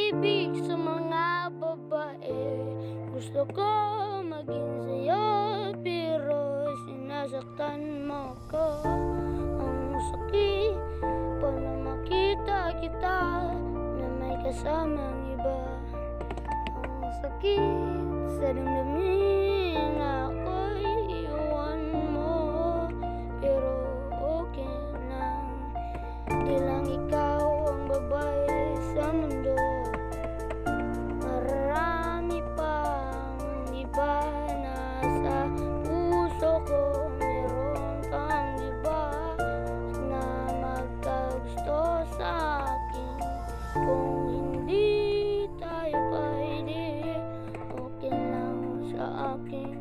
pag-ibig sa mga babae. Gusto ko maging sa'yo, pero sinasaktan mo ko. Ang sakit pa na makita kita na may kasamang iba. Ang sakit sa damdamin na ako'y iwan mo, pero okay lang. Di lang ikaw ang babae sa mundo, marami pang iba na sa puso ko. Meron kang iba na magkagusto sa akin. Kung hindi tayo pwede, okay lang sa akin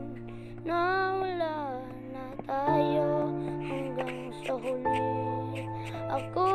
na wala na tayo hanggang sa huli. Ako